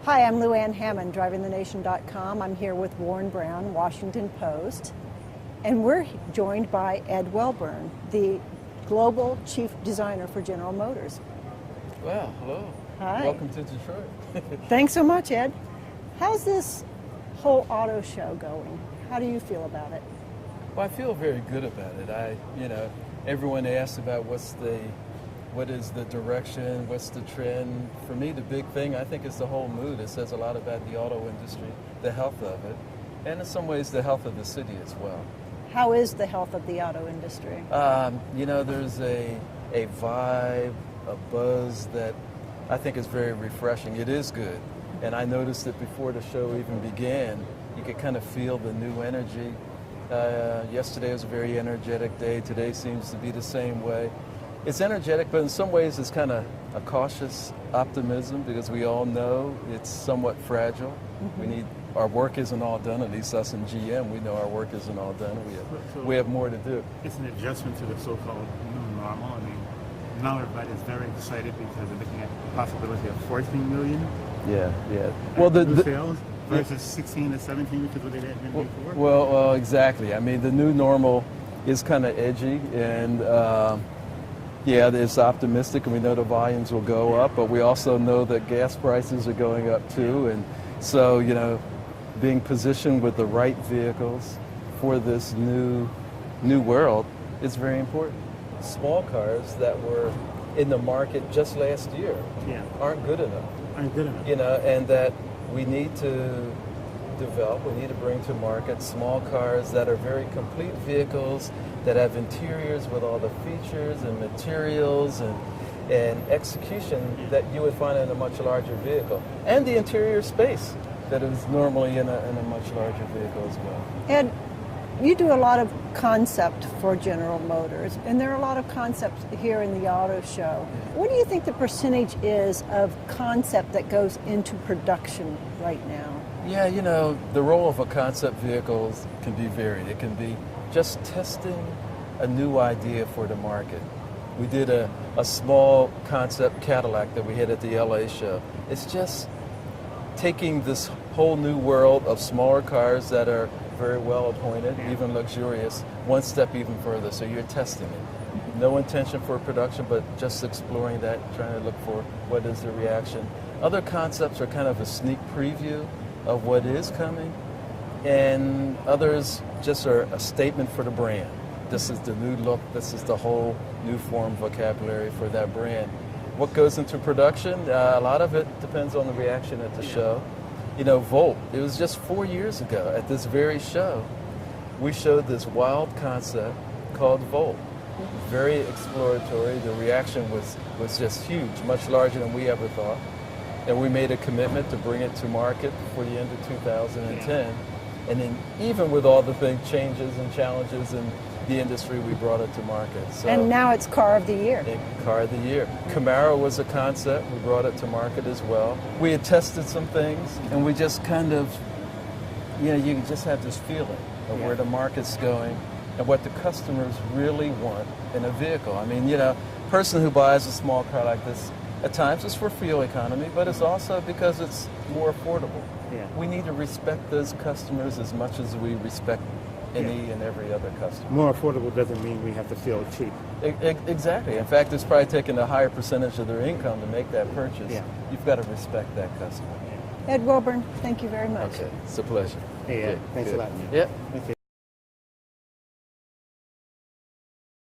Hi, I'm Lou Ann Hammond, DrivingTheNation.com. I'm here with Warren Brown, Washington Post, and we're joined by Ed Welburn, the Global Chief Designer for General Motors. Well, hello. Hi. Welcome to Detroit. Thanks so much, Ed. How's this whole auto show going? How do you feel about it? Well, I feel very good about it. Everyone asks about what is the direction, what's the trend. For me, the big thing, I think, is the whole mood. It says a lot about the auto industry, the health of it, and in some ways the health of the city as well. How is the health of the auto industry? There's a vibe, a buzz that I think is very refreshing. It is good. And I noticed that before the show even began, you could kind of feel the new energy. Yesterday was a very energetic day. Today seems to be the same way. It's energetic, but in some ways it's kind of a cautious optimism because we all know it's somewhat fragile. Mm-hmm. Our work isn't all done, at least us in GM. We know our work isn't all done. We have more to do. It's an adjustment to the so-called new normal. Now everybody's very excited because they're looking at the possibility of 14 million. Yeah. Well, the sales versus 16 to 17, which is what they had been before. Well, exactly. I mean, the new normal is kind of edgy, and it's optimistic, and we know the volumes will go up, but we also know that gas prices are going up too, and so being positioned with the right vehicles for this new world is very important. Small cars that were in the market just last year aren't good enough. And that we need to develop, we need to bring to market small cars that are very complete vehicles, that have interiors with all the features and materials and execution that you would find in a much larger vehicle, and the interior space that is normally in a much larger vehicle as well. Ed, you do a lot of concept for General Motors, and there are a lot of concepts here in the auto show. What do you think the percentage is of concept that goes into production right now? Yeah, the role of a concept vehicle can be varied. It can be just testing a new idea for the market. We did a small concept Cadillac that we had at the LA show. It's just taking this whole new world of smaller cars that are very well appointed, even luxurious, one step even further. So you're testing it. No intention for production, but just exploring that, trying to look for what is the reaction. Other concepts are kind of a sneak preview of what is coming, and others just are a statement for the brand. This is the new look, this is the whole new form vocabulary for that brand. What goes into production? A lot of it depends on the reaction at the show. Volt, it was just 4 years ago at this very show, we showed this wild concept called Volt. Very exploratory. The reaction was just huge, much larger than we ever thought. And we made a commitment to bring it to market before the end of 2010. And then even with all the big changes and challenges in the industry, we brought it to market. So, and now it's Car of the Year. Car of the Year. Camaro was a concept. We brought it to market as well. We had tested some things, and we just kind of, you just have this feeling of where the market's going and what the customers really want in a vehicle. I mean, person who buys a small car like this, at times it's for fuel economy, but it's also because it's more affordable. Yeah. We need to respect those customers as much as we respect any and every other customer. More affordable doesn't mean we have to feel cheap. Exactly. In fact, it's probably taking a higher percentage of their income to make that purchase. Yeah. You've got to respect that customer. Ed Welburn, thank you very much. Okay, it's a pleasure. Hey, Ed, thanks a lot. Yeah. Okay.